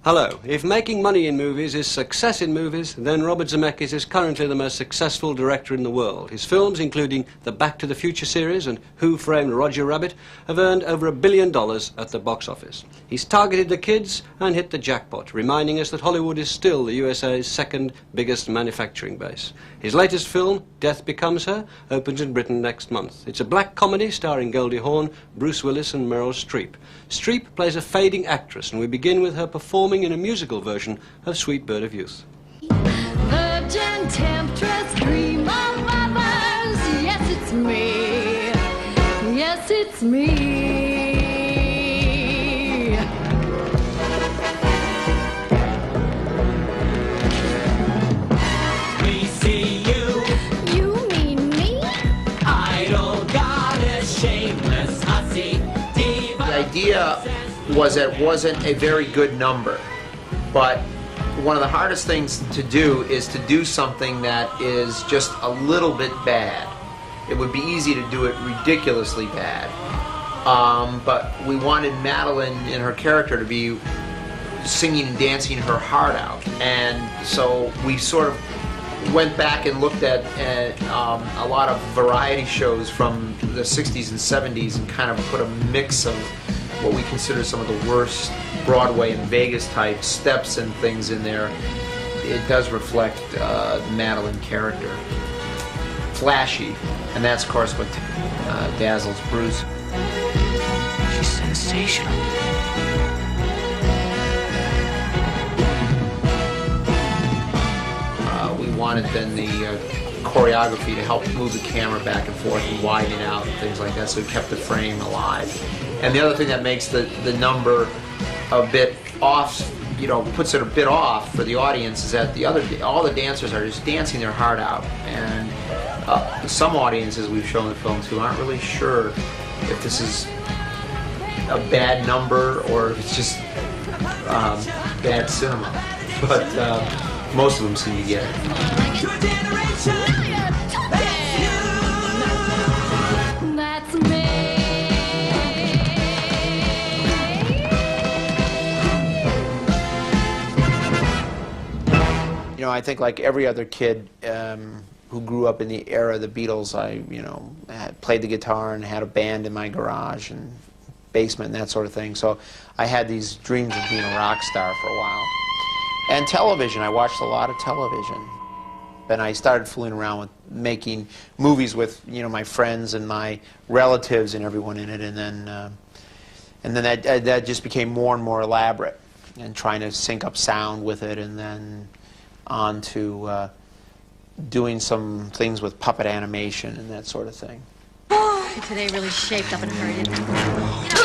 Hello. If making money in movies is success in movies, then Robert Zemeckis is currently the most successful director in the world. His films, including the Back to the Future series and Who Framed Roger Rabbit, have earned over $1 billion at the box office. He's targeted the kids and hit the jackpot, reminding us that Hollywood is still the USA's second biggest manufacturing base. His latest film, Death Becomes Her, opens in Britain next month. It's a black comedy starring Goldie Hawn, Bruce Willis and Meryl Streep. Streep plays a fading actress, and we begin with her performing in a musical version of Sweet Bird of Youth. Virgin temptress, dream of others. Yes, it's me. Yes, it's me. We see you. You mean me? Idle, goddess, shameless, hussy, diva. The idea was that it wasn't a very good number, but one of the hardest things to do is to do something that is just a little bit bad. It would be easy to do it ridiculously bad, but we wanted Madeline and her character to be singing and dancing her heart out, and so we sort of went back and looked at a lot of variety shows from the 60s and 70s and kind of put a mix of what we consider some of the worst Broadway and Vegas type steps and things in there. It does reflect the Madeline character. Flashy, and that's of course what dazzles Bruce. She's sensational. We wanted then the choreography to help move the camera back and forth and widen it out and things like that, so we kept the frame alive. And the other thing that makes the number a bit off, you know, puts it a bit off for the audience, is that all the dancers are just dancing their heart out, and some audiences we've shown the film to aren't really sure if this is a bad number or if it's just bad cinema, but most of them seem to get it. Your generation. That's me. You know, I think like every other kid who grew up in the era of the Beatles, I, played the guitar and had a band in my garage and basement and that sort of thing. So I had these dreams of being a rock star for a while. And television, I watched a lot of television. And I started fooling around with making movies with, my friends and my relatives and everyone in it. And then that just became more and more elaborate, and trying to sync up sound with it, and then on to doing some things with puppet animation and that sort of thing. Today really shaped up and hurried into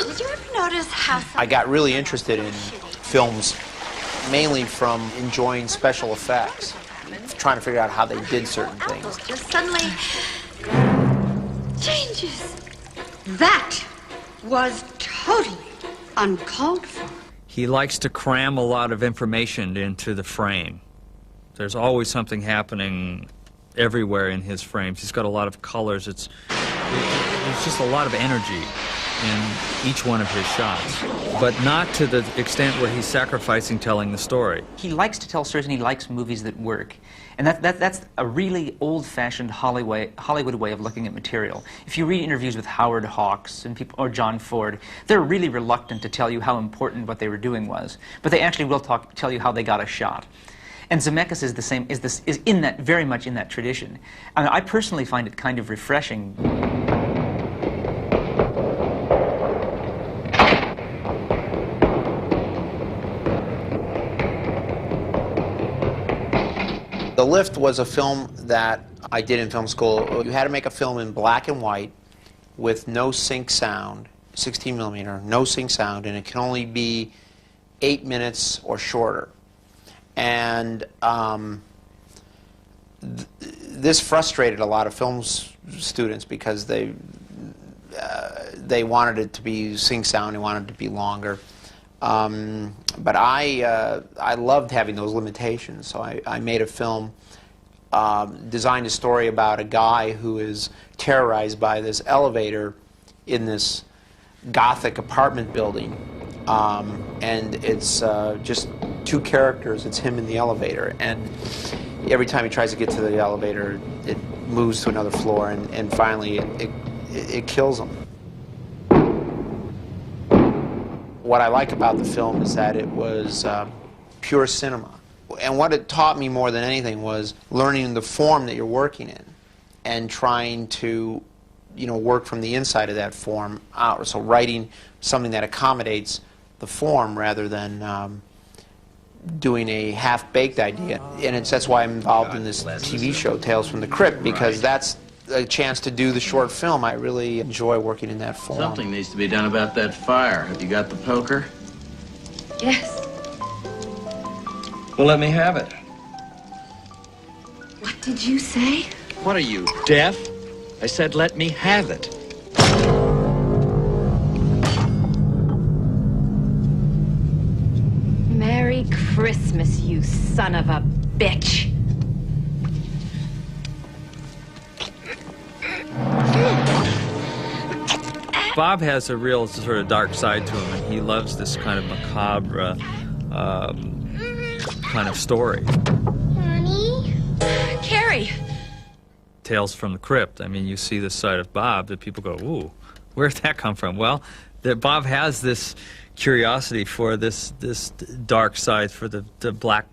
did you ever notice how I got really interested in films mainly from enjoying special effects, trying to figure out how they did certain things. just suddenly changes? That was totally uncalled for. He likes to cram a lot of information into the frame. There's always something happening everywhere in his frames. He's got a lot of colors. There's just a lot of energy in each one of his shots, but not to the extent where he's sacrificing telling the story. He likes to tell stories, and he likes movies that work. And that's a really old-fashioned Hollywood way of looking at material. If you read interviews with Howard Hawks and people, or John Ford, they're really reluctant to tell you how important what they were doing was, but they actually will tell you how they got a shot. And Zemeckis is the same. Is in that, very much in that tradition. And I personally find it kind of refreshing. The Lift was a film that I did in film school. You had to make a film in black and white with no sync sound, 16 millimeter, no sync sound, and it can only be 8 minutes or shorter. And this frustrated a lot of film students because they wanted it to be sync sound, they wanted it to be longer. But I loved having those limitations, so I made a film, designed a story about a guy who is terrorized by this elevator in this Gothic apartment building, and it's just two characters. It's him in the elevator, and every time he tries to get to the elevator, it moves to another floor, and finally it kills him. What I like about the film is that it was pure cinema. And what it taught me more than anything was learning the form that you're working in and trying to, work from the inside of that form out. So writing something that accommodates the form rather than doing a half-baked idea. And that's why I'm involved in this TV show, Tales from the Crypt, because that's a chance to do the short film. I really enjoy working in that form. Something needs to be done about that fire. Have you got the poker? Yes. Well, let me have it. What did you say? What are you, deaf? I said let me have it. Merry Christmas, you son of a bitch. Bob has a real sort of dark side to him, and he loves this kind of macabre kind of story. Honey? Carrie. Tales from the Crypt. I mean, you see this side of Bob that people go, ooh, where'd that come from? Well, Bob has this curiosity for this dark side, for the black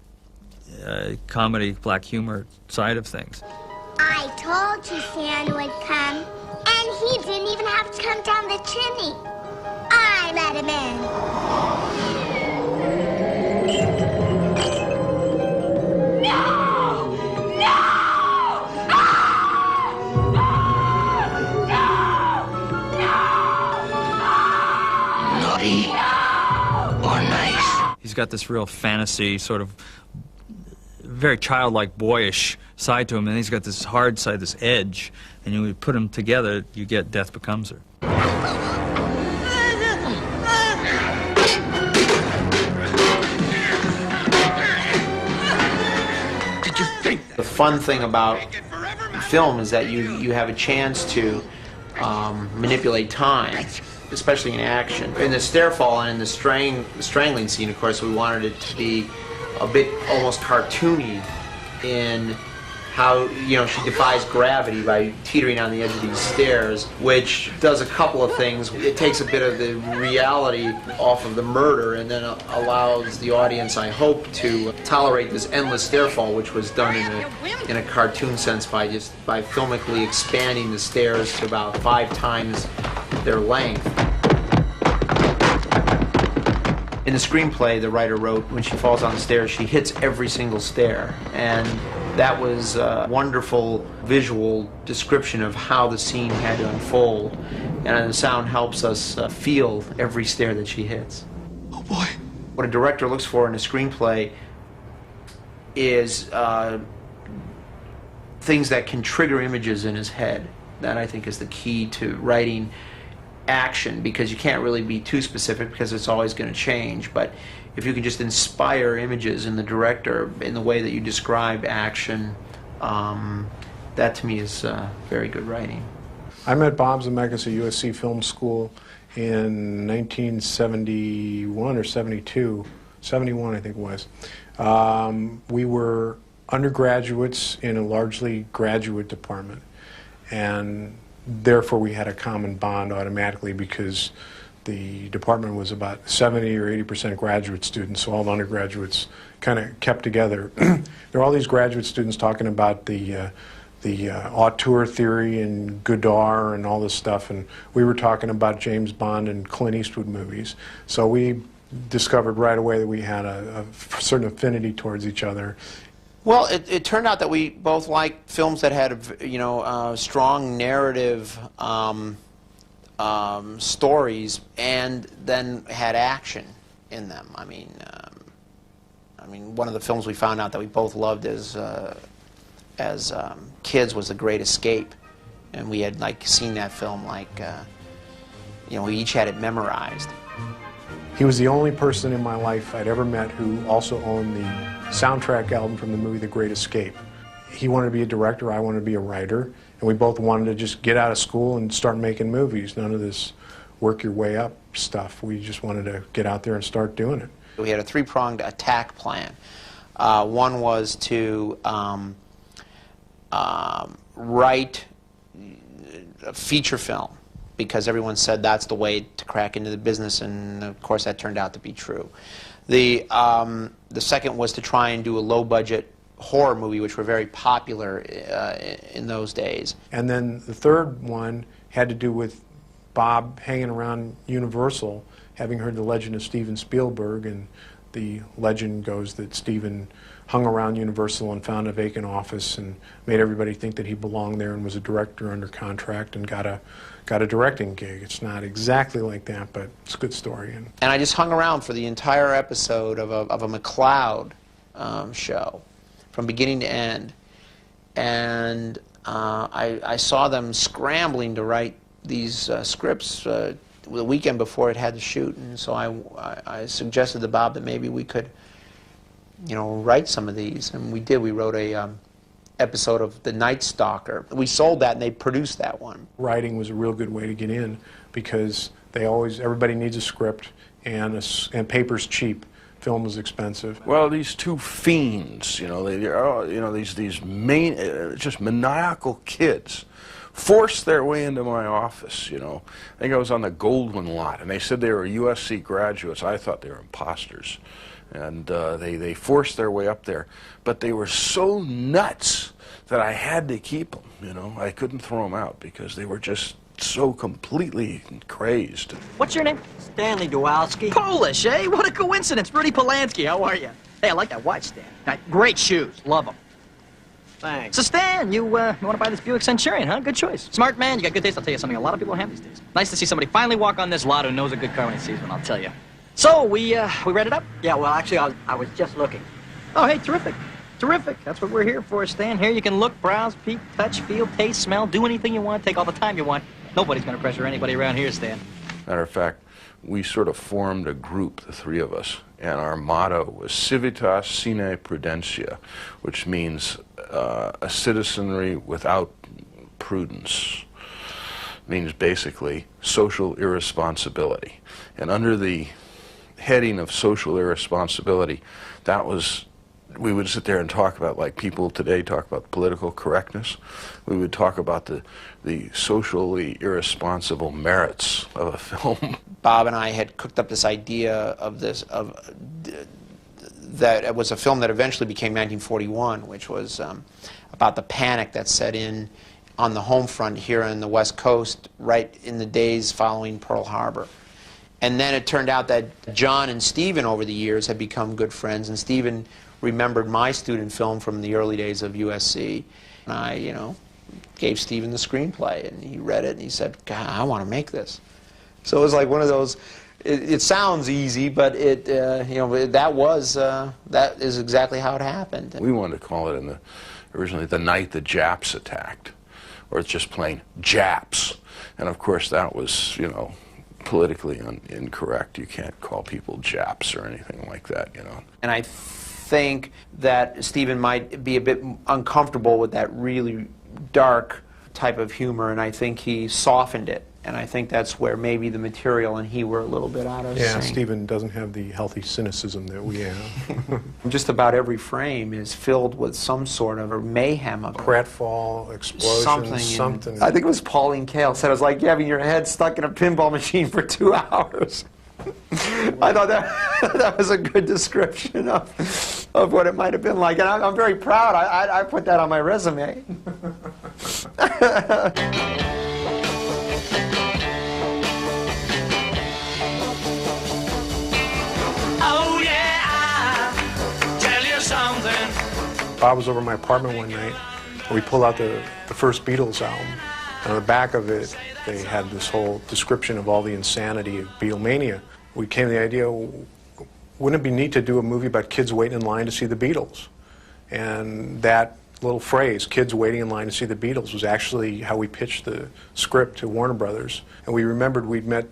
comedy, black humor side of things. I told you Santa would come, and he didn't even have to come down the chimney. I let him in. Naughty or nice? He's got this real fantasy, sort of very childlike, boyish side to him, and he's got this hard side, this edge, and when you put them together, you get Death Becomes Her. Did you think The fun thing about film is that you have a chance to manipulate time, especially in action. In the stairfall and in the strangling scene, of course, we wanted it to be a bit almost cartoony in how, she defies gravity by teetering on the edge of these stairs, which does a couple of things. It takes a bit of the reality off of the murder and then allows the audience, I hope, to tolerate this endless stairfall, which was done in a cartoon sense by filmically expanding the stairs to about 5 times their length. In the screenplay, the writer wrote, when she falls down the stairs, she hits every single stair. And that was a wonderful visual description of how the scene had to unfold. And the sound helps us feel every stair that she hits. Oh, boy. What a director looks for in a screenplay is things that can trigger images in his head. That, I think, is the key to writing action, because you can't really be too specific because it's always going to change. But if you can just inspire images in the director in the way that you describe action, that to me is very good writing. I met Bob Zemeckis at USC Film School in 1971 or 72, 71 I think it was. We were undergraduates in a largely graduate department, and therefore we had a common bond automatically because the department was about 70 or 80% graduate students, so all the undergraduates kind of kept together. There were all these graduate students talking about the auteur theory and Godard and all this stuff, and we were talking about James Bond and Clint Eastwood movies. So we discovered right away that we had a certain affinity towards each other. Well, it turned out that we both liked films that had, strong narrative stories and then had action in them. I mean, one of the films we found out that we both loved as kids was The Great Escape, and we had seen that film we each had it memorized. He was the only person in my life I'd ever met who also owned the soundtrack album from the movie The Great Escape. He wanted to be a director, I wanted to be a writer, and we both wanted to just get out of school and start making movies. None of this work your way up stuff. We just wanted to get out there and start doing it. We had a three-pronged attack plan. One was to write a feature film, because everyone said that's the way to crack into the business, and of course that turned out to be true. The second was to try and do a low-budget horror movie, which were very popular in those days. And then the third one had to do with Bob hanging around Universal, having heard the legend of Steven Spielberg, and the legend goes that Steven hung around Universal and found a vacant office and made everybody think that he belonged there and was a director under contract and got a directing gig. It's not exactly like that, but it's a good story. And I just hung around for the entire episode of a McCloud show, from beginning to end. And I saw them scrambling to write these scripts the weekend before it had to shoot, and so I suggested to Bob that maybe we could, write some of these, and we did. We wrote a episode of The Night Stalker. We sold that, and they produced that one. Writing was a real good way to get in, because everybody needs a script, and paper's cheap. Film is expensive. Well, these two fiends, these just maniacal kids, forced their way into my office. I think I was on the Goldwyn lot, and they said they were USC graduates. I thought they were imposters, and they forced their way up there. But they were so nuts that I had to keep them. I couldn't throw them out because they were just so completely crazed. What's your name? Stanley Dwowski. Polish, eh? What a coincidence. Rudy Polanski, how are you? Hey, I like that watch, Stan. Great shoes. Love them. Thanks. So, Stan, you want to buy this Buick Centurion, huh? Good choice. Smart man, you got good taste. I'll tell you something. A lot of people have these days. Nice to see somebody finally walk on this lot who knows a good car when he sees one, I'll tell you. So, we read it up? Yeah, well, actually, I was just looking. Oh, hey, terrific. Terrific. That's what we're here for, Stan. Here you can look, browse, peek, touch, feel, taste, smell, do anything you want, take all the time you want. Nobody's going to pressure anybody around here, Stan. Matter of fact, we sort of formed a group, the three of us, and our motto was Civitas Sine Prudentia, which means a citizenry without prudence. Means basically social irresponsibility. And under the heading of social irresponsibility, we would sit there and talk about, like people today talk about political correctness. We would talk about the socially irresponsible merits of a film. Bob and I had cooked up this idea that it was a film that eventually became 1941, which was about the panic that set in on the home front here on the West Coast right in the days following Pearl Harbor. And then it turned out that John and Stephen over the years had become good friends, and Stephen remembered my student film from the early days of USC. And I, gave Stephen the screenplay, and he read it, and he said, God, I want to make this. So it was like one of those, it sounds easy, but that is exactly how it happened. We wanted to call it originally The Night the Japs Attacked, or it's just plain Japs. And of course that was, politically incorrect. You can't call people Japs or anything like that, And I think that Stephen might be a bit uncomfortable with that really dark type of humor, and I think he softened it. And I think that's where maybe the material and he were a little bit out of sync. Yeah, Stephen doesn't have the healthy cynicism that we have. Just about every frame is filled with some sort of a mayhem of pratfall, explosion, something. I think it was Pauline Kael said it was like having your head stuck in a pinball machine for 2 hours. I thought that was a good description of what it might have been like, and I'm very proud. I put that on my resume. Oh yeah, I'll tell you something. Bob was over at my apartment one night, and we pulled out the first Beatles album. And on the back of it, they had this whole description of all the insanity of Beatlemania. We came to the idea, wouldn't it be neat to do a movie about kids waiting in line to see the Beatles? And that little phrase, kids waiting in line to see the Beatles, was actually how we pitched the script to Warner Brothers. And we remembered we'd met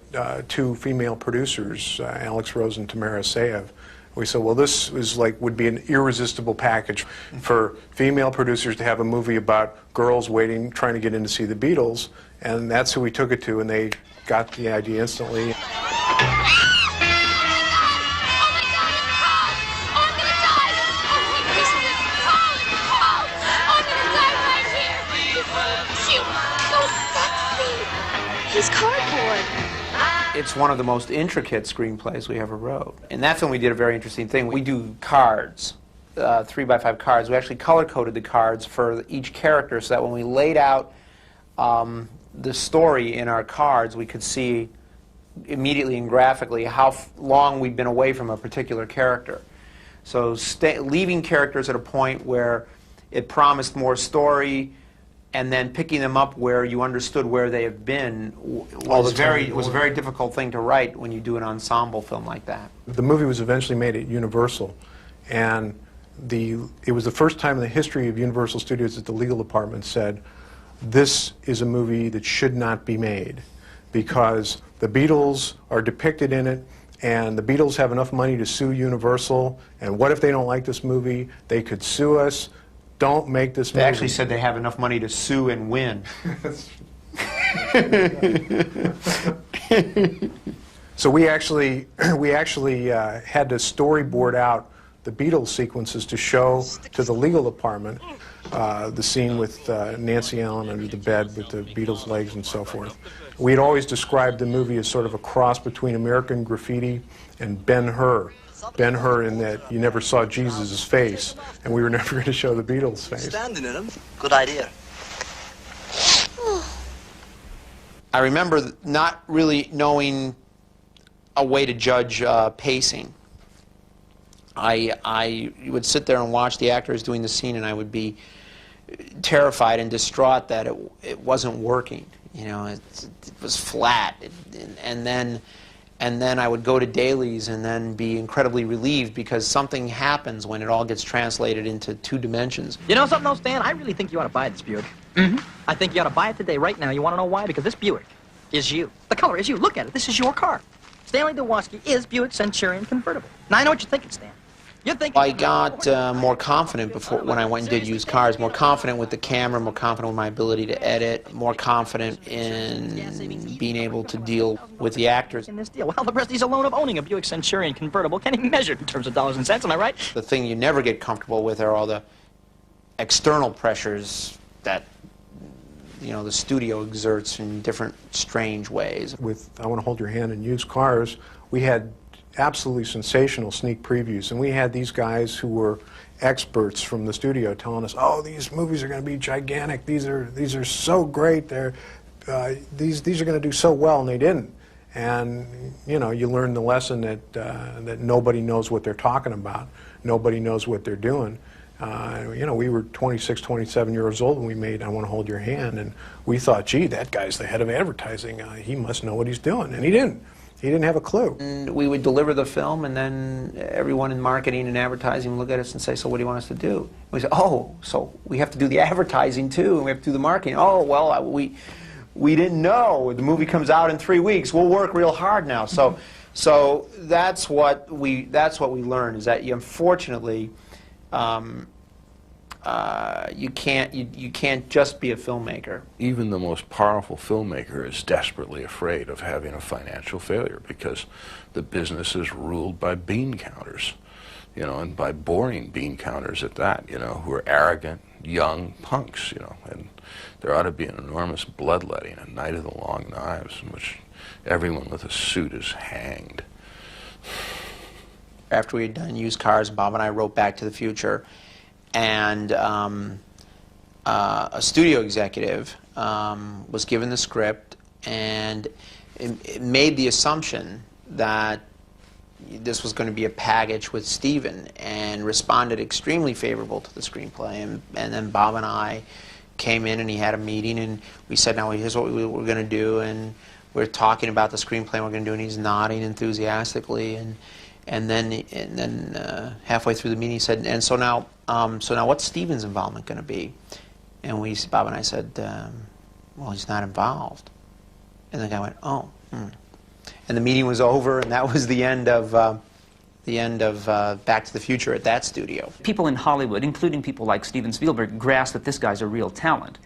two female producers, Alex Rose and Tamara Sayev. We said, well, this is would be an irresistible package for female producers to have a movie about girls waiting, trying to get in to see the Beatles. And that's who we took it to, and they got the idea instantly. He's cardboard. It's one of the most intricate screenplays we ever wrote. In that film, we did a very interesting thing. We do cards, 3x5 cards. We actually color-coded the cards for each character so that when we laid out the story in our cards, we could see immediately and graphically how long we'd been away from a particular character. So leaving characters at a point where it promised more story, and then picking them up where you understood where they have been was a very difficult thing to write when you do an ensemble film like that. The movie was eventually made at Universal, and it was the first time in the history of Universal Studios that the legal department said, this is a movie that should not be made because the Beatles are depicted in it, and the Beatles have enough money to sue Universal, and what if they don't like this movie? They could sue us. Don't make this movie. They actually said they have enough money to sue and win. So we actually had to storyboard out the Beatles sequences to show to the legal department the scene with Nancy Allen under the bed with the Beatles' legs and so forth. We had always described the movie as sort of a cross between American Graffiti and Ben-Hur. Ben-Hur in that you never saw Jesus' face, and we were never going to show the Beatles' face. Standing in them. Good idea. I remember not really knowing a way to judge pacing. I would sit there and watch the actors doing the scene, and I would be terrified and distraught that it wasn't working. You know, it was flat, and then I would go to dailies and then be incredibly relieved because something happens when it all gets translated into 2 dimensions. You know something though, Stan? I really think you ought to buy this Buick. I think you ought to buy it today, right now. You want to know why? Because this Buick is you. The color is you. Look at it. This is your car. Stanley Kowalski is Buick Centurion convertible. Now I know what you're thinking, Stan. You're thinking... I got more confident when I went and did used cars, more confident with the camera, more confident with my ability to edit, more confident in being able to deal with the actors. In this deal, well, the prestige alone of owning a Buick Centurion convertible can't be measured in terms of dollars and cents, am I right? The thing you never get comfortable with are all the external pressures that, you know, the studio exerts in different strange ways. With I Want to Hold Your Hand and Used Cars, we had absolutely sensational sneak previews, and we had these guys who were experts from the studio telling us, "Oh, these movies are going to be gigantic. These are so great. These are going to do so well," and they didn't. And you know, you learn the lesson that nobody knows what they're talking about. Nobody knows what they're doing. You know, we were 26, 27 years old when we made I Want to Hold Your Hand, and we thought, gee, that guy's the head of advertising. He must know what he's doing, and he didn't. He didn't have a clue. And we would deliver the film, and then everyone in marketing and advertising would look at us and say, so what do you want us to do? And we say, oh, so we have to do the advertising too, and we have to do the marketing. Oh, well, we didn't know. The movie comes out in 3 weeks. We'll work real hard now. So that's what we learned, is that you, unfortunately, you can't just be a filmmaker. Even the most powerful filmmaker is desperately afraid of having a financial failure because the business is ruled by bean counters, you know, and by boring bean counters at that, you know, who are arrogant, young punks, you know, and there ought to be an enormous bloodletting, a night of the long knives, in which everyone with a suit is hanged. After we had done Used Cars, Bob and I wrote Back to the Future, and a studio executive was given the script, and it made the assumption that this was going to be a package with Steven, and responded extremely favorable to the screenplay. And then Bob and I came in, and he had a meeting, and we said, now here's what we're going to do, and we're talking about the screenplay we're going to do, and he's nodding enthusiastically, and then halfway through the meeting he said, and so now what's Steven's involvement going to be? And Bob and I said, well, he's not involved. And the guy went, oh. And the meeting was over, and that was the end of Back to the Future at that studio. People in Hollywood, including people like Steven Spielberg, grasp that this guy's a real talent.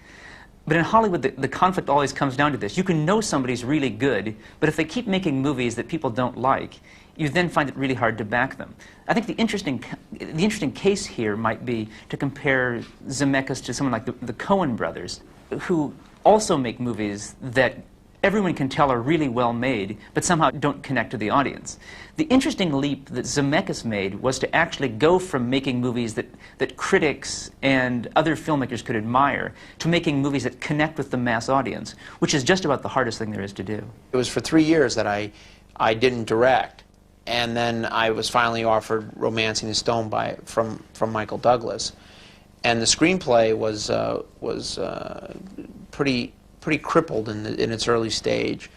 But in Hollywood, the conflict always comes down to this. You can know somebody's really good, but if they keep making movies that people don't like, you then find it really hard to back them. I think the interesting case here might be to compare Zemeckis to someone like the Coen brothers, who also make movies that everyone can tell are really well made, but somehow don't connect to the audience. The interesting leap that Zemeckis made was to actually go from making movies that critics and other filmmakers could admire to making movies that connect with the mass audience, which is just about the hardest thing there is to do. It was for 3 years that I didn't direct, and then I was finally offered Romancing the Stone from Michael Douglas, and the screenplay was pretty crippled in its early stage,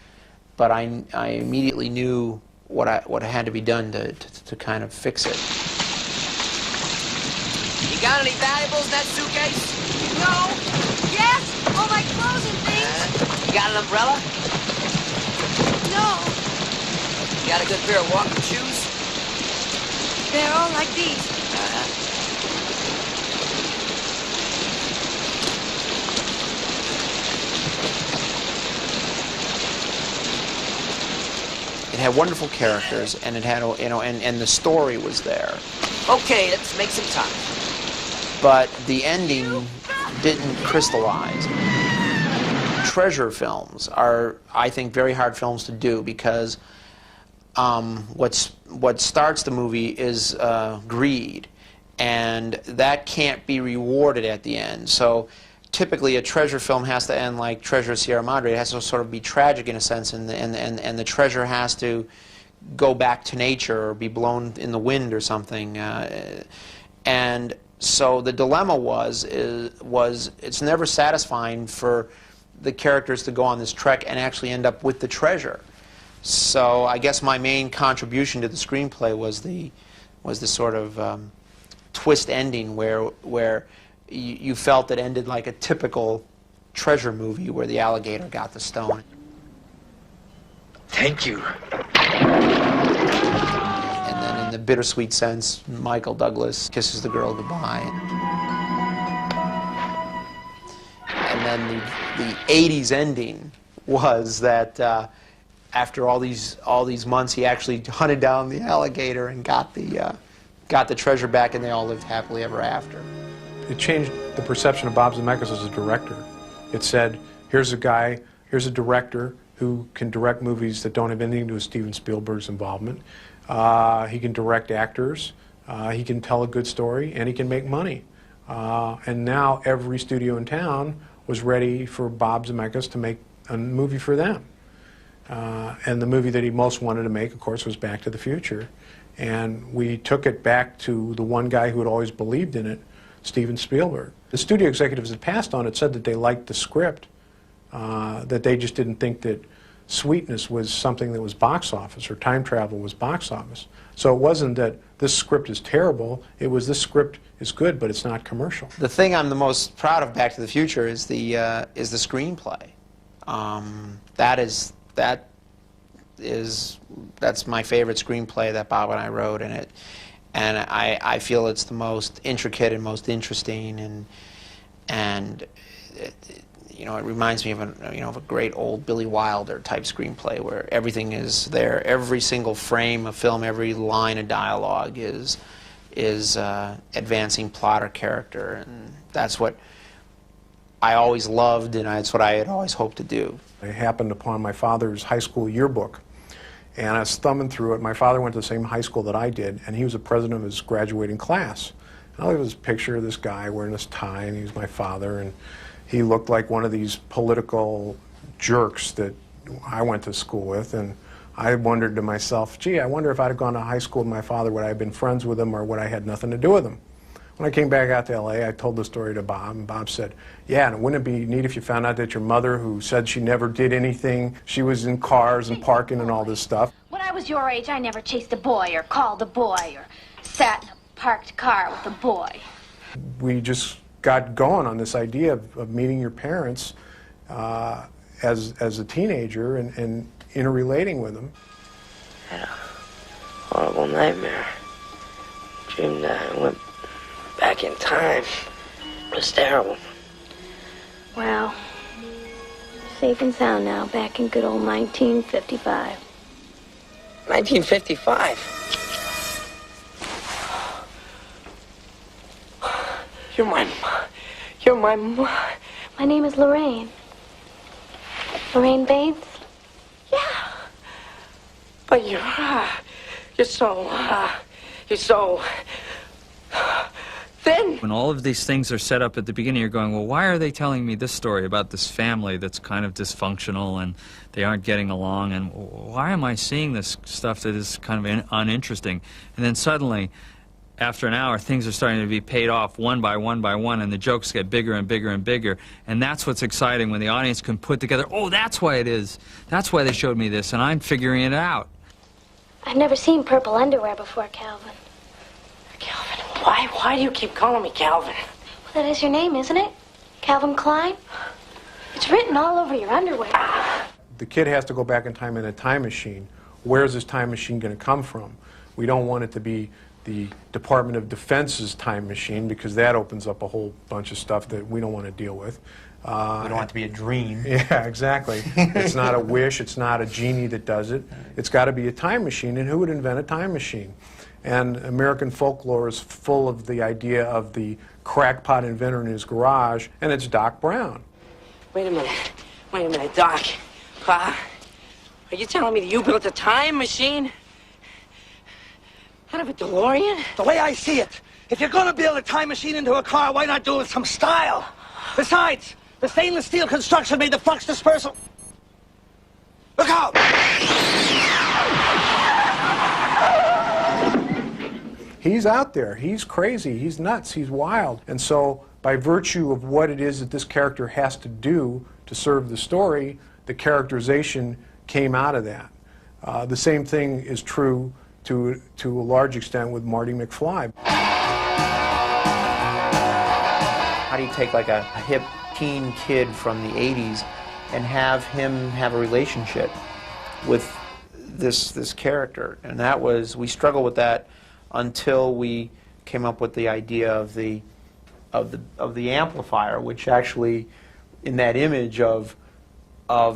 but I immediately knew what had to be done to kind of fix it. You got any valuables in that suitcase? No. Yes. All my clothes and things. You got an umbrella? No. You got a good pair of walking shoes? They're all like these. It had wonderful characters, and it had, and the story was there. Okay, let's make some time. But the ending didn't crystallize. Treasure films are, I think, very hard films to do because what starts the movie is greed, and that can't be rewarded at the end. So typically a treasure film has to end like Treasure of Sierra Madre. It has to sort of be tragic in a sense, and the treasure has to go back to nature or be blown in the wind or something. And so the dilemma was it's never satisfying for the characters to go on this trek and actually end up with the treasure. So I guess my main contribution to the screenplay was the sort of twist ending where you felt it ended like a typical treasure movie where the alligator got the stone. Thank you. And then in the bittersweet sense, Michael Douglas kisses the girl goodbye. And then the 80s ending was that after all these months, he actually hunted down the alligator and got the treasure back, and they all lived happily ever after. It changed the perception of Bob Zemeckis as a director. It said, here's a guy, here's a director who can direct movies that don't have anything to do with Steven Spielberg's involvement. He can direct actors, he can tell a good story, and he can make money. And now every studio in town was ready for Bob Zemeckis to make a movie for them. And the movie that he most wanted to make, of course, was Back to the Future. And we took it back to the one guy who had always believed in it, Steven Spielberg. The studio executives that passed on it said that they liked the script, that they just didn't think that sweetness was something that was box office or time travel was box office. So it wasn't that this script is terrible, it was this script is good, but it's not commercial. The thing I'm the most proud of Back to the Future is the screenplay. That's my favorite screenplay that Bob and I wrote, and I feel it's the most intricate and most interesting, and it reminds me of a great old Billy Wilder type screenplay where everything is there, every single frame of film, every line of dialogue is advancing plot or character, and that's what I always loved, and that's what I had always hoped to do. I happened upon my father's high school yearbook, and I was thumbing through it. My father went to the same high school that I did, and he was the president of his graduating class. And I looked at this picture of this guy wearing this tie, and he was my father, and he looked like one of these political jerks that I went to school with, and I wondered to myself, gee, I wonder if I'd have gone to high school with my father, would I have been friends with him, or would I have had nothing to do with him? When I came back out to L.A., I told the story to Bob, and Bob said, yeah, and wouldn't it be neat if you found out that your mother, who said she never did anything, she was in cars and parking and all this stuff. When I was your age, I never chased a boy or called a boy or sat in a parked car with a boy. We just got going on this idea of meeting your parents as a teenager and interrelating with them. I had a horrible nightmare. Dreamed that I went back in time. It was terrible. Well, safe and sound now, back in good old 1955. 1955? My name is Lorraine. Lorraine Baines? Yeah. But you're so thin. When all of these things are set up at the beginning, you're going, well, why are they telling me this story about this family that's kind of dysfunctional and they aren't getting along, and why am I seeing this stuff that is kind of uninteresting? And then suddenly, after an hour, things are starting to be paid off one by one by one, and the jokes get bigger and bigger and bigger. And that's what's exciting, when the audience can put together, oh, that's why it is. That's why they showed me this, and I'm figuring it out. I've never seen purple underwear before, Calvin. Calvin, why do you keep calling me Calvin? Well, that is your name, isn't it? Calvin Klein? It's written all over your underwear. The kid has to go back in time in a time machine. Where's this time machine going to come from? We don't want it to be the Department of Defense's time machine, because that opens up a whole bunch of stuff that we don't want to deal with. We don't want it to be a dream. Yeah, exactly. It's not a wish. It's not a genie that does it. It's got to be a time machine, and who would invent a time machine? And American folklore is full of the idea of the crackpot inventor in his garage, and it's Doc Brown. Wait a minute, Doc. Are you telling me that you built a time machine? Out of a DeLorean? The way I see it, if you're gonna build a time machine into a car, why not do it with some style? Besides, the stainless steel construction made the flux dispersal. Look out! He's out there. He's crazy. He's nuts. He's wild. And so, by virtue of what it is that this character has to do to serve the story, the characterization came out of that. The same thing is true to a large extent with Marty McFly. How do you take like a hip teen kid from the 80s and have him have a relationship with this character? And that was, we struggled with that until we came up with the idea of the amplifier, which actually, in that image of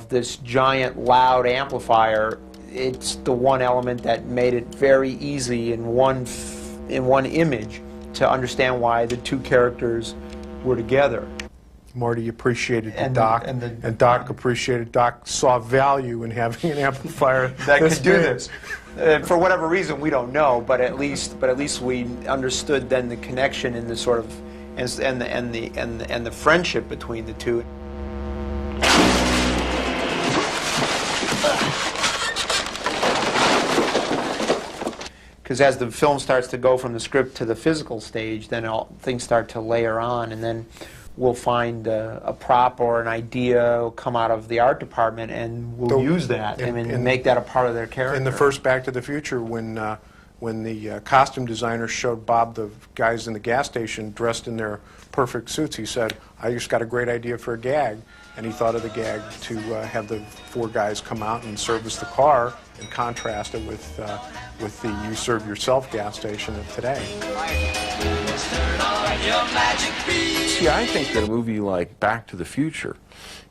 this giant loud amplifier, it's the one element that made it very easy in one image to understand why the two characters were together. Marty appreciated the Doc, and Doc appreciated, Doc saw value in having an amplifier that could do this. For whatever reason, we don't know, but at least we understood then the connection and the sort of and the friendship between the two. Because as the film starts to go from the script to the physical stage, then things start to layer on, and then we'll find a prop or an idea will come out of the art department, and we'll use that and make that a part of their character. In the first Back to the Future, when the costume designer showed Bob the guys in the gas station dressed in their perfect suits, he said, "I just got a great idea for a gag." And he thought of the gag to have the four guys come out and service the car and contrast it with the you serve yourself gas station of today. See, I think that a movie like Back to the Future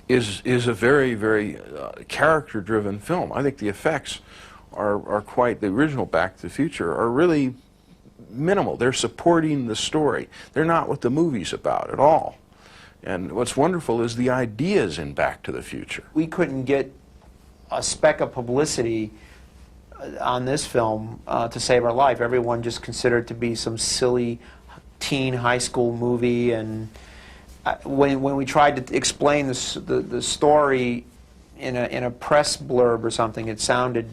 is a very, very character-driven film. I think the effects are quite, the original Back to the Future are really minimal. They're supporting the story. They're not what the movie's about at all. And what's wonderful is the ideas in Back to the Future. We couldn't get a speck of publicity on this film to save our life. Everyone just considered it to be some silly teen high school movie, and when we tried to explain the story in a press blurb or something, it sounded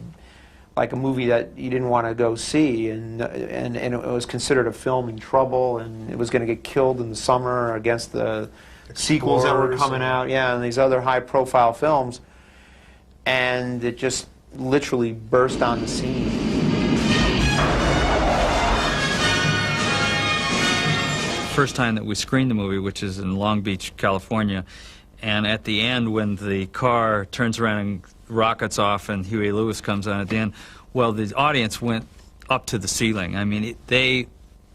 like a movie that you didn't want to go see, and it was considered a film in trouble, and it was going to get killed in the summer against the sequels that were coming out, and these other high-profile films, and it just literally burst on the scene. First time that we screened the movie, which is in Long Beach, California, and at the end when the car turns around and rockets off and Huey Lewis comes on at the end, well, the audience went up to the ceiling. I mean, they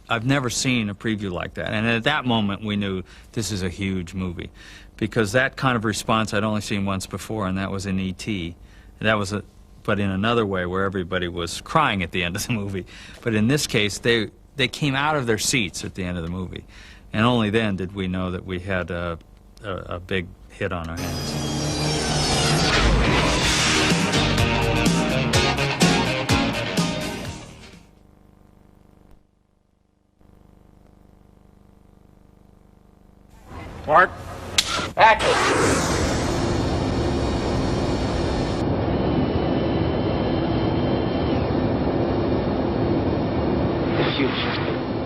I've never seen a preview like that. And at that moment, we knew this is a huge movie. Because that kind of response I'd only seen once before, and that was in E.T. That was but in another way where everybody was crying at the end of the movie. But in this case, they came out of their seats at the end of the movie. And only then did we know that we had a big hit on our hands. Mark, action!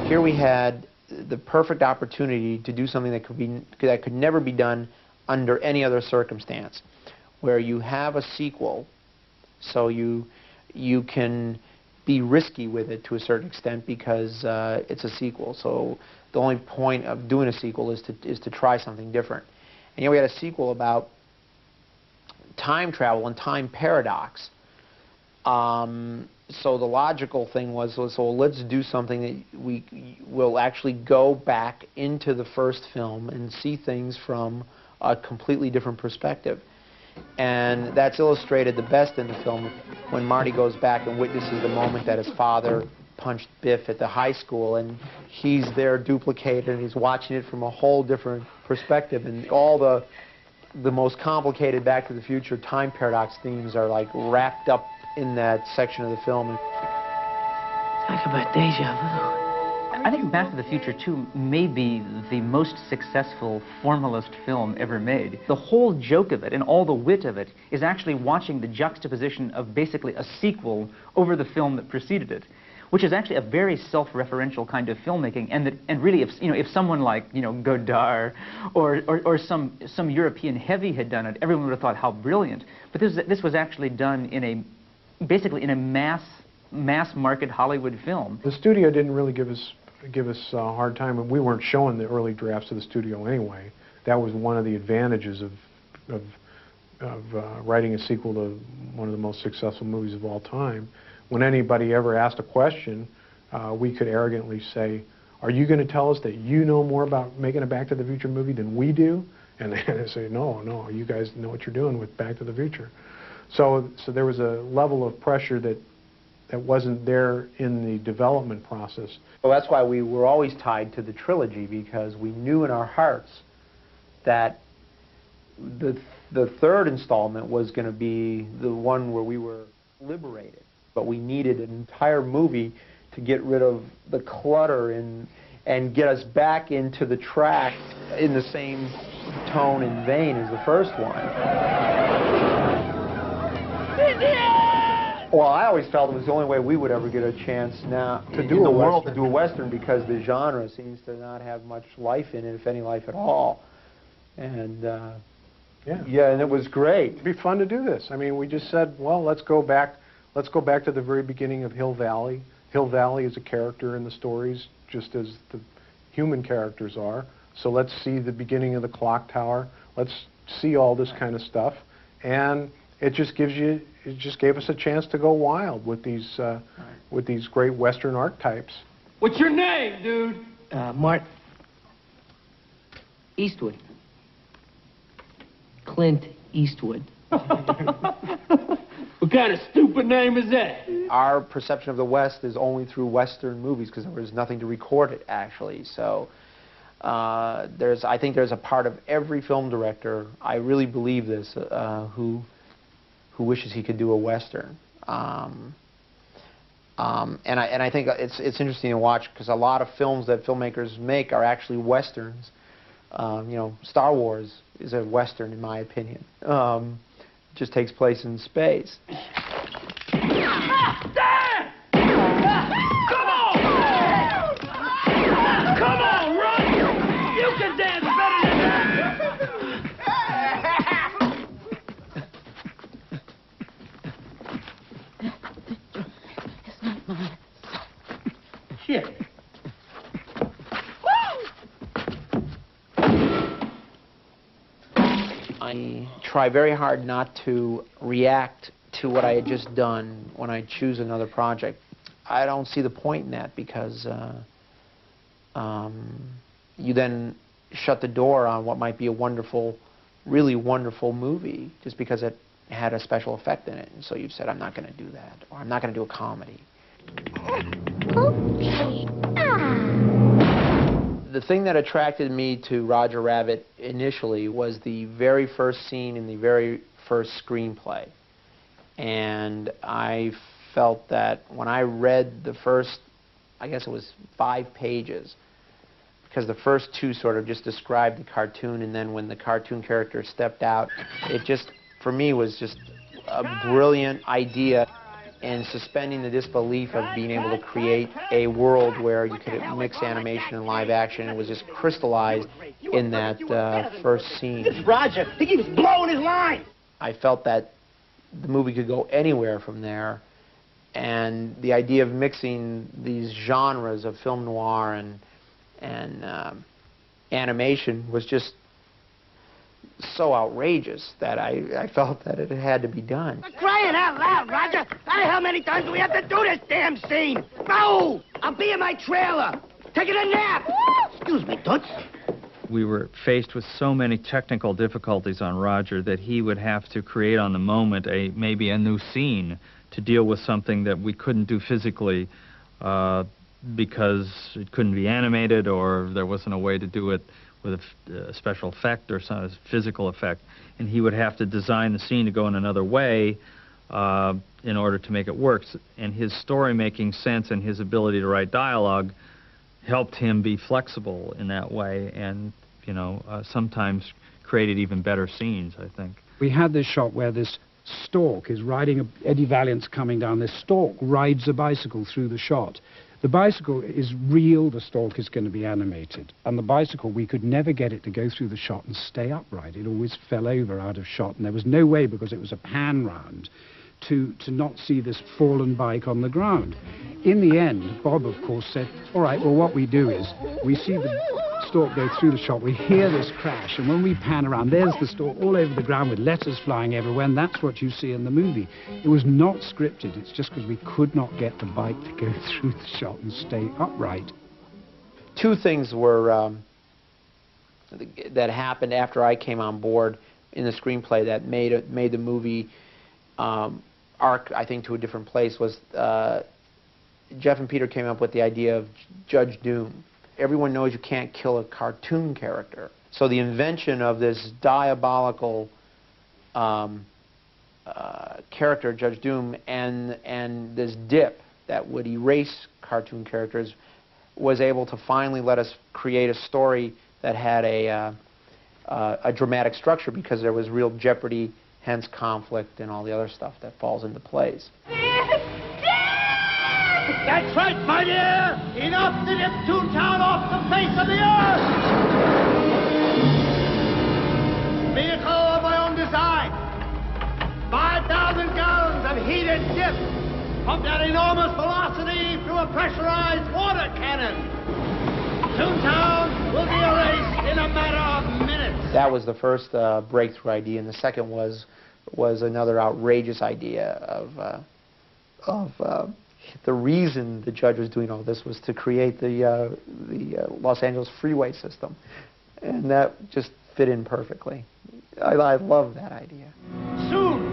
Here we had the perfect opportunity to do something that could never be done under any other circumstance, where you have a sequel, so you can be risky with it to a certain extent because it's a sequel. So the only point of doing a sequel is to try something different. And here we had a sequel about time travel and time paradox. So the logical thing was, so let's do something that we will actually go back into the first film and see things from a completely different perspective. And that's illustrated the best in the film when Marty goes back and witnesses the moment that his father punched Biff at the high school, and he's there duplicated, and he's watching it from a whole different perspective, and all the most complicated Back to the Future time paradox themes are like wrapped up in that section of the film. Talk about deja vu. I think Back to the Future 2 may be the most successful formalist film ever made. The whole joke of it and all the wit of it is actually watching the juxtaposition of basically a sequel over the film that preceded it, which is actually a very self-referential kind of filmmaking, and really, if someone like Godard or some European heavy had done it, everyone would have thought how brilliant. But this was actually done in basically in a mass market Hollywood film. The studio didn't really give us a hard time, and we weren't showing the early drafts to the studio anyway. That was one of the advantages of writing a sequel to one of the most successful movies of all time. When anybody ever asked a question, we could arrogantly say, "Are you going to tell us that you know more about making a Back to the Future movie than we do?" And they say, no, you guys know what you're doing with Back to the Future. So there was a level of pressure that wasn't there in the development process. So that's why we were always tied to the trilogy, because we knew in our hearts that the third installment was going to be the one where we were liberated. But we needed an entire movie to get rid of the clutter and get us back into the track in the same tone and vein as the first one. Well, I always felt it was the only way we would ever get a chance now to do a Western, because the genre seems to not have much life in it, if any life at all. And yeah, and it was great. It'd be fun to do this. I mean, we just said, well, let's go back to the very beginning of Hill Valley. Hill Valley is a character in the stories, just as the human characters are. So let's see the beginning of the clock tower. Let's see all this kind of stuff, and it just gave us a chance to go wild with these great Western archetypes. What's your name, dude? Mark Eastwood. Clint Eastwood. What kind of stupid name is that? Our perception of the West is only through Western movies, because there was nothing to record it, actually. So I think there's a part of every film director, I really believe this, who wishes he could do a Western. And I think it's interesting to watch, because a lot of films that filmmakers make are actually Westerns. Star Wars is a Western, in my opinion. Just takes place in space. Come on, run! You can dance better than that! It's not mine. Shit. I try very hard not to react to what I had just done when I choose another project. I don't see the point in that, because you then shut the door on what might be a wonderful, really wonderful movie just because it had a special effect in it. And so you've said, I'm not going to do that, or I'm not going to do a comedy. Okay. The thing that attracted me to Roger Rabbit initially was the very first scene in the very first screenplay. And I felt that when I read the first, I guess it was 5 pages, because the first 2 sort of just described the cartoon, and then when the cartoon character stepped out, it just, for me, was just a brilliant idea in suspending the disbelief of being able to create a world where you could mix animation and live action. It was just crystallized in that first scene. It's Roger. He keeps blowing his line. I felt that the movie could go anywhere from there, and the idea of mixing these genres of film noir and animation was just so outrageous that I felt that it had to be done. Crying out loud, Roger. How many times do we have to do this damn scene? No! I'll be in my trailer, taking a nap. Excuse me, Toots. We were faced with so many technical difficulties on Roger that he would have to create on the moment maybe a new scene to deal with something that we couldn't do physically because it couldn't be animated, or there wasn't a way to do it with a special effect or some physical effect. And he would have to design the scene to go in another way in order to make it work. And his story-making sense and his ability to write dialogue helped him be flexible in that way, and, you know, sometimes created even better scenes, I think. We had this shot where this stork is riding, Eddie Valiant's coming down, this stork rides a bicycle through the shot. The bicycle is real, the stork is going to be animated. And the bicycle, we could never get it to go through the shot and stay upright. It always fell over out of shot, and there was no way, because it was a pan round, to not see this fallen bike on the ground. In the end, Bob, of course, said, all right, well, what we do is we see the stork go through the shot, we hear this crash, and when we pan around, there's the stork all over the ground with letters flying everywhere, and that's what you see in the movie. It was not scripted, it's just because we could not get the bike to go through the shot and stay upright. 2 things were that happened after I came on board in the screenplay that made the movie arc, I think, to a different place. Was Jeff and Peter came up with the idea of Judge Doom. Everyone knows you can't kill a cartoon character. So the invention of this diabolical character, Judge Doom, and this dip that would erase cartoon characters was able to finally let us create a story that had a dramatic structure, because there was real jeopardy, hence conflict and all the other stuff that falls into place. That's right, my dear! Enough to dip Toontown off the face of the earth! Vehicle of my own design. 5,000 gallons of heated dip pumped at enormous velocity through a pressurized water cannon. Toontown will be erased in a matter of minutes. That was the first breakthrough idea, and the second was another outrageous idea of the reason the judge was doing all this was to create the Los Angeles freeway system, and that just fit in perfectly. I love that idea. Soon,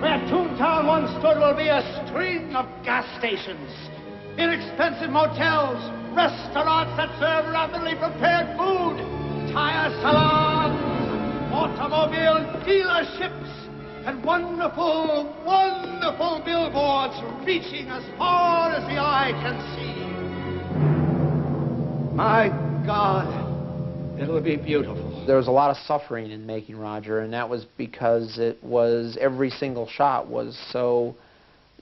where Toontown once stood will be a string of gas stations, inexpensive motels, restaurants that serve rapidly prepared food, tire salons, automobile dealerships, and wonderful, wonderful billboards reaching as far as the eye can see. My God, it'll be beautiful. There was a lot of suffering in making Roger, and that was because every single shot was so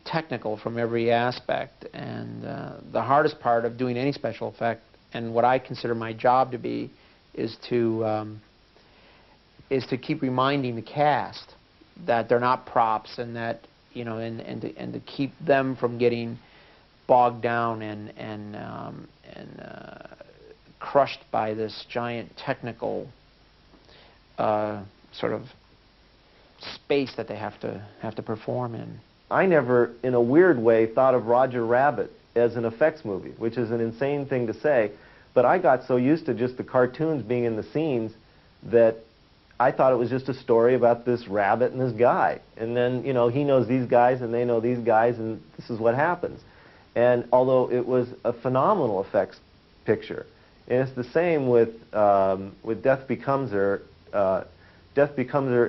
technical from every aspect. And the hardest part of doing any special effect, and what I consider my job to be, is to keep reminding the cast that they're not props, and that, you know, and to keep them from getting bogged down and crushed by this giant technical sort of space that they have to perform in. I never, in a weird way, thought of Roger Rabbit as an effects movie, which is an insane thing to say, But I got so used to just the cartoons being in the scenes that I thought it was just a story about this rabbit and this guy. And then, you know, he knows these guys and they know these guys, and this is what happens. And although it was a phenomenal effects picture, and it's the same with Death Becomes Her. Death Becomes Her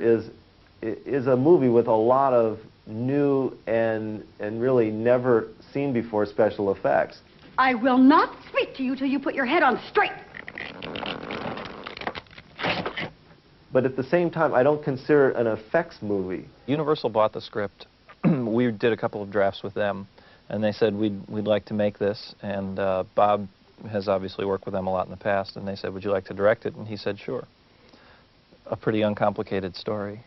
is a movie with a lot of new and really never seen before special effects. I will not speak to you till you put your head on straight. But at the same time, I don't consider it an effects movie. Universal bought the script. We did a couple of drafts with them, and they said we'd like to make this. And Bob has obviously worked with them a lot in the past, and they said, would you like to direct it? And he said, sure. A pretty uncomplicated story.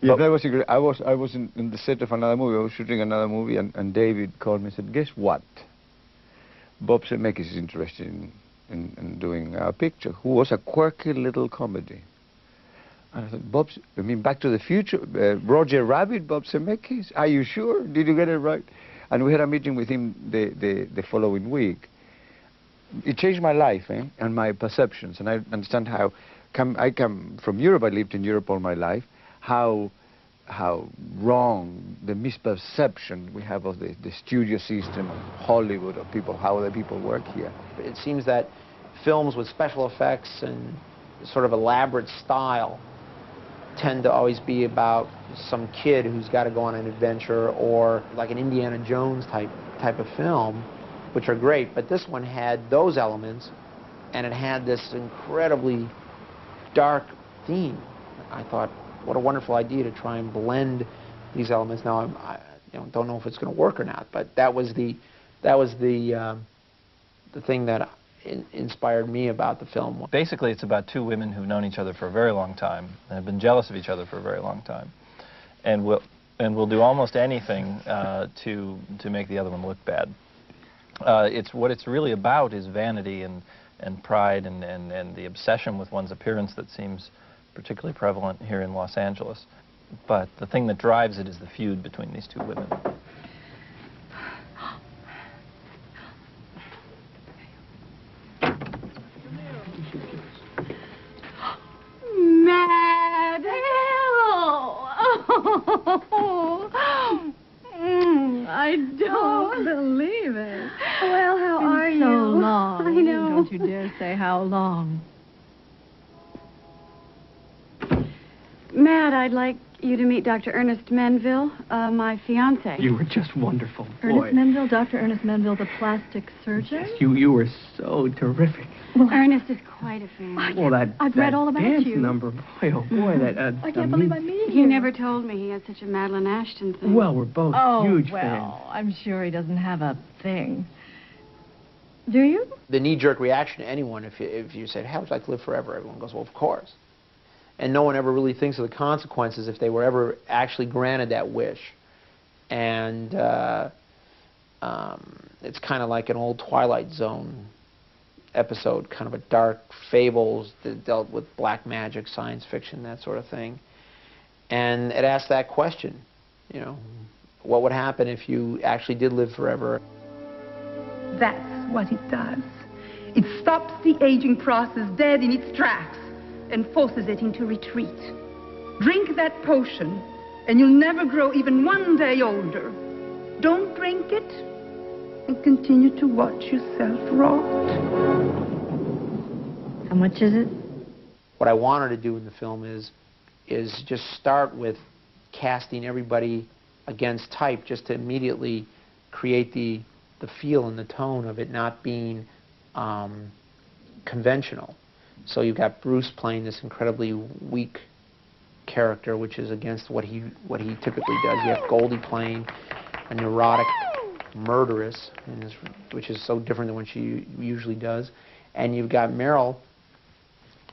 Yeah, that was I was in the set of another movie. I was shooting another movie, and David called me and said, guess what? Bob Zemeckis is interested in doing a picture, who was a quirky little comedy. And I said, I mean, Back to the Future, Roger Rabbit, Bob Zemeckis? Are you sure? Did you get it right? And we had a meeting with him the following week. It changed my life, and my perceptions, and I understand how I come from Europe. I lived in Europe all my life. How wrong the misperception we have of the studio system of Hollywood, of people, how the people work here. It seems that films with special effects and sort of elaborate style tend to always be about some kid who's got to go on an adventure, or like an Indiana Jones type of film, which are great. But this one had those elements, and it had this incredibly dark theme. I thought, what a wonderful idea to try and blend these elements. Now, I don't know if it's going to work or not, but that was the thing that inspired me about the film. Basically, it's about two women who've known each other for a very long time and have been jealous of each other for a very long time, and will do almost anything to make the other one look bad. What it's really about is vanity and pride and the obsession with one's appearance that seems particularly prevalent here in Los Angeles. But the thing that drives it is the feud between these two women. Mad I don't believe it. Well, how are you? So long. I know. Don't you dare say how long. Matt, I'd like you to meet Dr. Ernest Menville, my fiance. You were just wonderful. Ernest Menville, Dr. Ernest Menville, the plastic surgeon? Yes, you were so terrific. Well, Ernest is quite a fan. Well, I've read all about dance you. number, boy, oh boy, that. I can't believe I'm meeting He you. never told me he had such a Madeline Ashton thing. Well, we're both huge fans. Well, I'm sure he doesn't have a thing. Do you? The knee-jerk reaction to anyone, if you said, how would you like to live forever? Everyone goes, well, of course. And no one ever really thinks of the consequences if they were ever actually granted that wish. And it's kind of like an old Twilight Zone episode, kind of a dark fables that dealt with black magic, science fiction, that sort of thing. And it asked that question, you know, what would happen if you actually did live forever? That's what it does. It stops the aging process dead in its tracks and forces it into retreat. Drink that potion, and you'll never grow even one day older. Don't drink it, and continue to watch yourself rot. How much is it? What I wanted to do in the film is just start with casting everybody against type, just to immediately create the feel and the tone of it not being conventional. So you've got Bruce playing this incredibly weak character, which is against what he typically does. You have Goldie playing a neurotic murderess, which is so different than what she usually does. And you've got Meryl,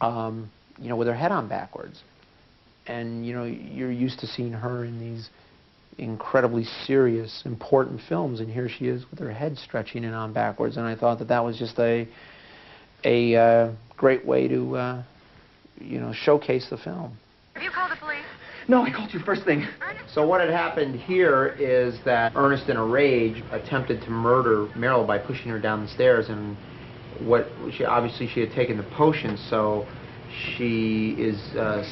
you know, with her head on backwards. And you know, you're used to seeing her in these incredibly serious, important films, and here she is with her head stretching and on backwards. And I thought that was just a great way to, you know, showcase the film. Have you called the police? No, I called you first thing. So what had happened here is that Ernest, in a rage, attempted to murder Meryl by pushing her down the stairs, and obviously she had taken the potion, so she is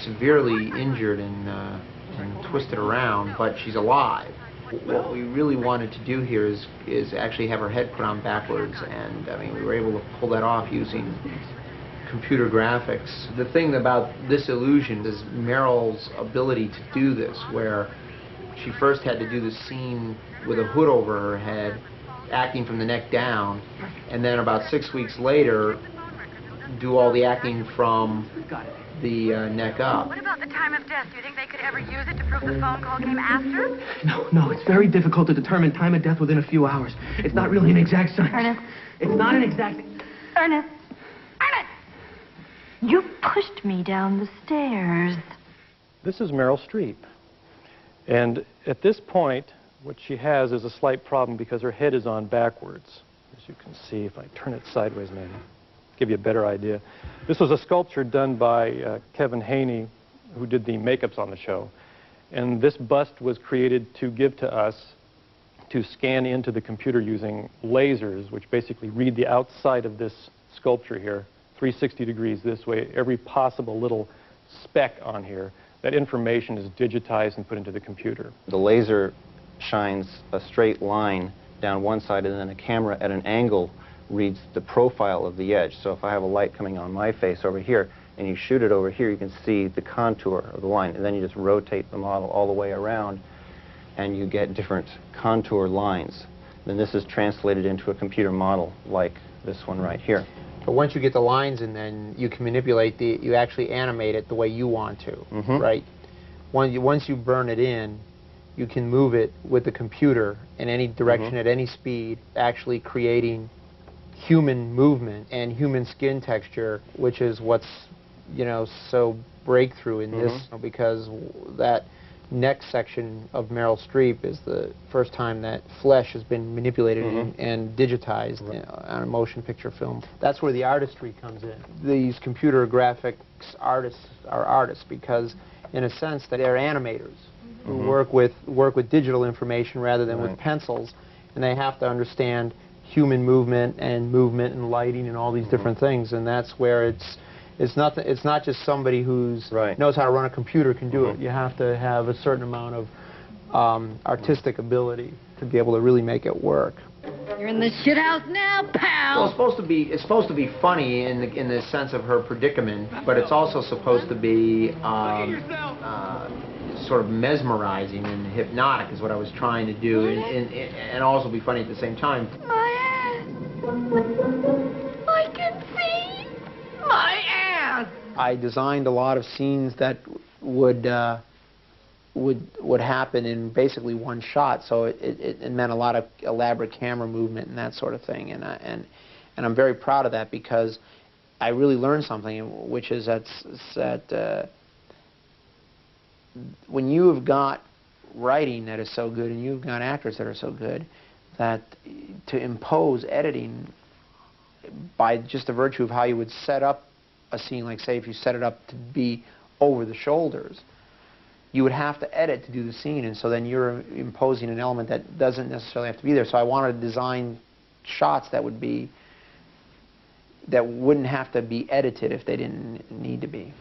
severely injured and twisted around, but she's alive. What we really wanted to do here is actually have her head put on backwards, and I mean, we were able to pull that off using computer graphics. The thing about this illusion is Meryl's ability to do this, where she first had to do the scene with a hood over her head, acting from the neck down, and then about 6 weeks later do all the acting from the neck up. What about the time of death? Do you think they could ever use it to prove the phone call came after? No, it's very difficult to determine time of death within a few hours. It's not really an exact science. Ernest. It's not an exact... Ernest. Ernest! You pushed me down the stairs. This is Meryl Streep. And at this point, what she has is a slight problem because her head is on backwards. As you can see, if I turn it sideways maybe, give you a better idea. This was a sculpture done by Kevin Haney, who did the makeups on the show. And this bust was created to give to us to scan into the computer using lasers, which basically read the outside of this sculpture here, 360 degrees this way, every possible little speck on here. That information is digitized and put into the computer. The laser shines a straight line down one side, and then a camera at an angle reads the profile of the edge. So if I have a light coming on my face over here, and you shoot it over here, you can see the contour of the line, and then you just rotate the model all the way around, and you get different contour lines. Then this is translated into a computer model like this one right here. But once you get the lines in, then you can manipulate you actually animate it the way you want to, right? Once you burn it in, you can move it with the computer in any direction at any speed, actually creating human movement and human skin texture, which is what's, so breakthrough in this, because that neck section of Meryl Streep is the first time that flesh has been manipulated and digitized on a motion picture film. That's where the artistry comes in. These computer graphics artists are artists because, in a sense, that they're animators who work with digital information rather than with pencils, and they have to understand human movement and lighting and all these different things, and that's where it's not just somebody who's knows how to run a computer can do it. You have to have a certain amount of artistic ability to be able to really make it work. You're in the shithouse now, pal. Well, it's supposed to be funny in the sense of her predicament, but it's also supposed to be sort of mesmerizing and hypnotic is what I was trying to do, and also be funny at the same time. My ass. I can see my ass. I designed a lot of scenes that would happen in basically one shot, so it meant a lot of elaborate camera movement and that sort of thing, and I'm very proud of that because I really learned something, which is that when you have got writing that is so good and you've got actors that are so good, that to impose editing by just the virtue of how you would set up a scene, like say if you set it up to be over the shoulders, you would have to edit to do the scene, and so then you're imposing an element that doesn't necessarily have to be there. So I wanted to design shots that wouldn't have to be edited if they didn't need to be.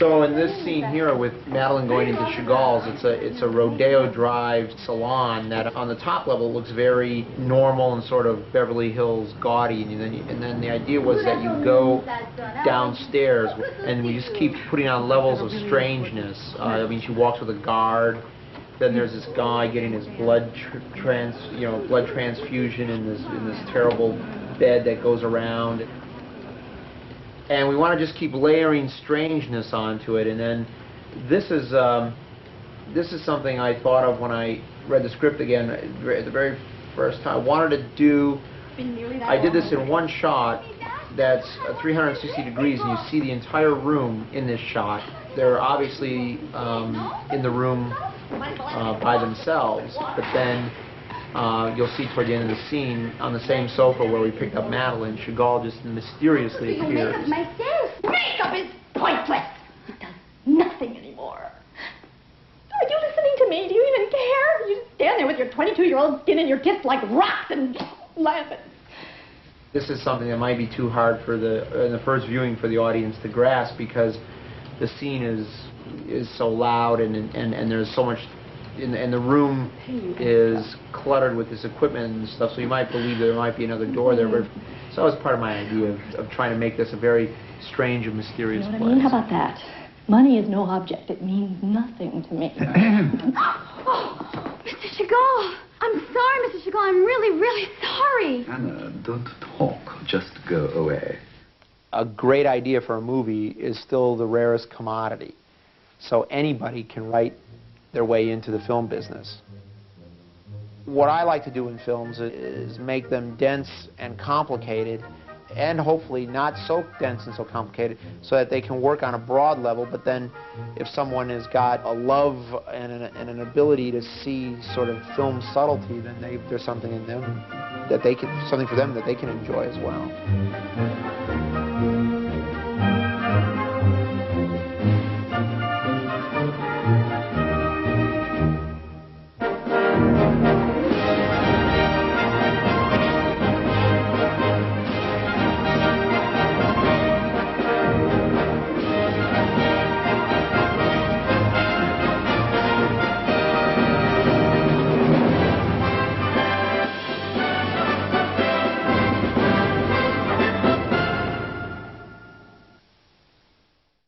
So in this scene here with Madeline going into Chagall's, it's a Rodeo Drive salon that on the top level looks very normal and sort of Beverly Hills gaudy, and then the idea was that you go downstairs and we just keep putting on levels of strangeness. I mean, she walks with a guard. Then there's this guy getting his blood transfusion in this terrible bed that goes around. And we want to just keep layering strangeness onto it. And then this is something I thought of when I read the script again the very first time. I wanted to do. I did this in one shot that's 360 degrees, and you see the entire room in this shot. They're obviously in the room by themselves, but then you'll see toward the end of the scene, on the same sofa where we picked up Madeline, Chagall just mysteriously appears. Makeup is pointless. It does nothing anymore. Are you listening to me? Do you even care? You stand there with your 22-year-old skin and your tits like rocks and laughing. This is something that might be too hard for in the first viewing for the audience to grasp, because the scene is so loud and there's so much, and the room is cluttered with this equipment and stuff, so you might believe there might be another door there. But so that was part of my idea of trying to make this a very strange and mysterious You know what place. I mean? How about that? Money is no object. It means nothing to me. Oh, Mr. Chagall. I'm sorry, Mr. Chagall. I'm really, really sorry. Anna, don't talk. Just go away. A great idea for a movie is still the rarest commodity. So anybody can write their way into the film business. What I like to do in films is make them dense and complicated, and hopefully not so dense and so complicated, so that they can work on a broad level. But then if someone has got a love and an ability to see sort of film subtlety, then there's something in them that something for them that they can enjoy as well.